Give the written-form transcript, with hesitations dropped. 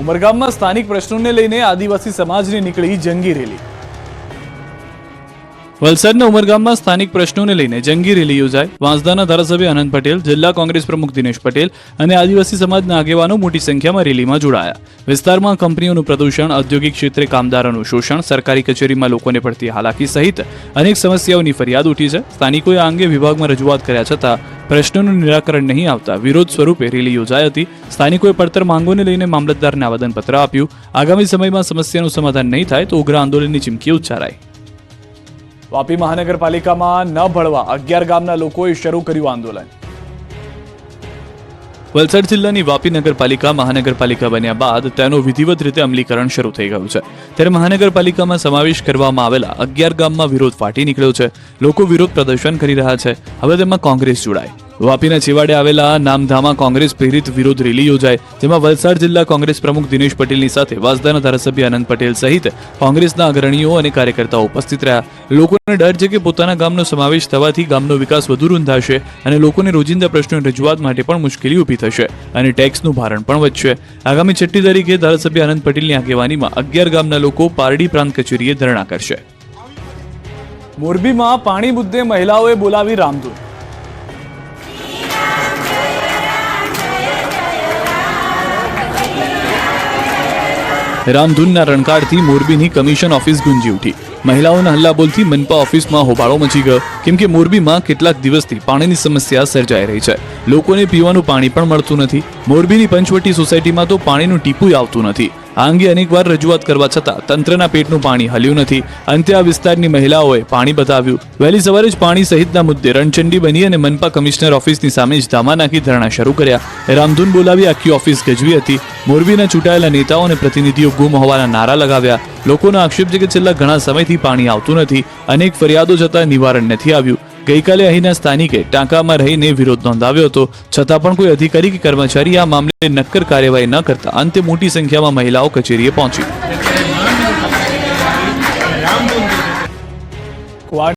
ઉમરગામમાં સ્થાનિક પ્રશ્નોને લઈને આદિવાસી સમાજની નીકળી જંગી રેલી। વલસાડના ઉમરગામમાં સ્થાનિક પ્રશ્નોને લઈને જંગી રેલી યોજાઈ। વાંસદાના ધારાસભ્ય આનંદ પટેલ, જિલ્લા કોંગ્રેસ પ્રમુખ દિનેશ પટેલ અને આદિવાસી સમાજના આગેવાનો મોટી સંખ્યામાં રેલીમાં જોડાયા। વિસ્તારમાં કંપનીઓનું પ્રદૂષણ, ઔદ્યોગિક ક્ષેત્રે કામદારોનું શોષણ, સરકારી કચેરીમાં લોકોને પડતી હાલાકી સહિત અનેક સમસ્યાઓની ફરિયાદ ઉઠી છે। સ્થાનિકોએ આ અંગે વિભાગમાં રજૂઆત કર્યા છતાં પ્રશ્નોનું નિરાકરણ નહીં આવતા વિરોધ સ્વરૂપે રેલી યોજાઈ હતી। સ્થાનિકોએ પડતર માંગોને લઈને મામલતદારને આવેદનપત્ર આપ્યું। આગામી સમયમાં સમસ્યાનું સમાધાન નહીં થાય તો ઉગ્ર આંદોલનની ચીમકી ઉચ્ચારાઈ। વાપી મહાનગરપાલિકામાં ન ભળવા 11 ગામના લોકોએ શરૂ કર્યું આંદોલન। વલસાડ જિલ્લાની વાપી નગરપાલિકા મહાનગરપાલિકા બન્યા બાદ તેનો વિધિવત રીતે અમલીકરણ શરૂ થઈ ગયું છે। ત્યારે મહાનગરપાલિકામાં સમાવેશ કરવામાં આવેલા 11 ગામમાં વિરોધ ફાટી નીકળ્યો છે। લોકો વિરોધ પ્રદર્શન કરી રહ્યા છે। હવે તેમાં કોંગ્રેસ જોડાય। વાપીના છેવાડે આવેલા નામધામા કોંગ્રેસ પ્રેરિત વિરોધ રેલી યોજાઈ, જેમાં વલસાડ જિલ્લા કોંગ્રેસ પ્રમુખ દિનેશ પટેલની સાથે વાંસદાના ધારાસભ્ય આનંદ પટેલ સહિત કોંગ્રેસના અગ્રણીઓ અને કાર્યકર્તાઓ ઉપસ્થિત રહ્યા। લોકોને ડર છે કે પોતાના ગામનો સમાવેશ થવાથી ગામનો વિકાસ વધુ રૂંધાશે અને લોકોને રોજિંદા પ્રશ્નોની રજૂઆત માટે પણ મુશ્કેલી ઊભી થશે અને ટેક્સનું ભારણ પણ વધશે। આગામી 6મી તારીખે ધારાસભ્ય આનંદ પટેલની આગેવાનીમાં 11 ગામના લોકો પારડી પ્રાંત કચેરીએ ધરણા કરશે। મોરબીમાં પાણી મુદ્દે મહિલાઓએ બોલાવી રામધૂન। રામધૂનના રણકારથી મોરબીની કમિશન ઓફિસ ગુંજી ઉઠી। મહિલાઓના હલ્લાબોલથી મનપા ઓફિસમાં હોબાળો મચી ગયો, કેમ કે મોરબીમાં કેટલાક દિવસથી પાણીની સમસ્યા સર્જાઈ રહી છે। લોકોને પીવાનું પાણી પણ મળતું નથી। મોરબીની પંચવટી સોસાયટીમાં તો પાણીનું ટીપું આવતું નથી। આ અંગે અનેકવાર રજૂઆત કરવા છતાં તંત્રના પેટનું પાણી હલ્યું નથી। અંતે આ વિસ્તારની મહિલાઓએ પાણી બતાવ્યું। વહેલી સવારે જ પાણી સહિતના મુદ્દે રણચંડી બની અને મનપા કમિશનર ઓફિસની સામે જ ધામા નાખી ધરણા શરૂ કર્યા। રામધૂન બોલાવી આખી ઓફિસ ગજવી હતી। મોરબીના ચૂંટાયેલા નેતાઓ અને પ્રતિનિધિઓ ગુમ હોવાના નારા લગાવ્યા। લોકોનો આક્ષેપ છે કે છેલ્લા ઘણા સમયથી પાણી આવતું નથી। અનેક ફરિયાદો છતાં નિવારણ નથી આવ્યું। ગઈકાલે અહીંના સ્થાનિકે ટાંકામાં રહીને વિરોધ નોંધાવ્યો હતો, છતાં પણ કોઈ અધિકારી કે કર્મચારી આ મામલે નક્કર કાર્યવાહી ન કરતા અંતે મોટી સંખ્યામાં મહિલાઓ કચેરીએ પહોંચી।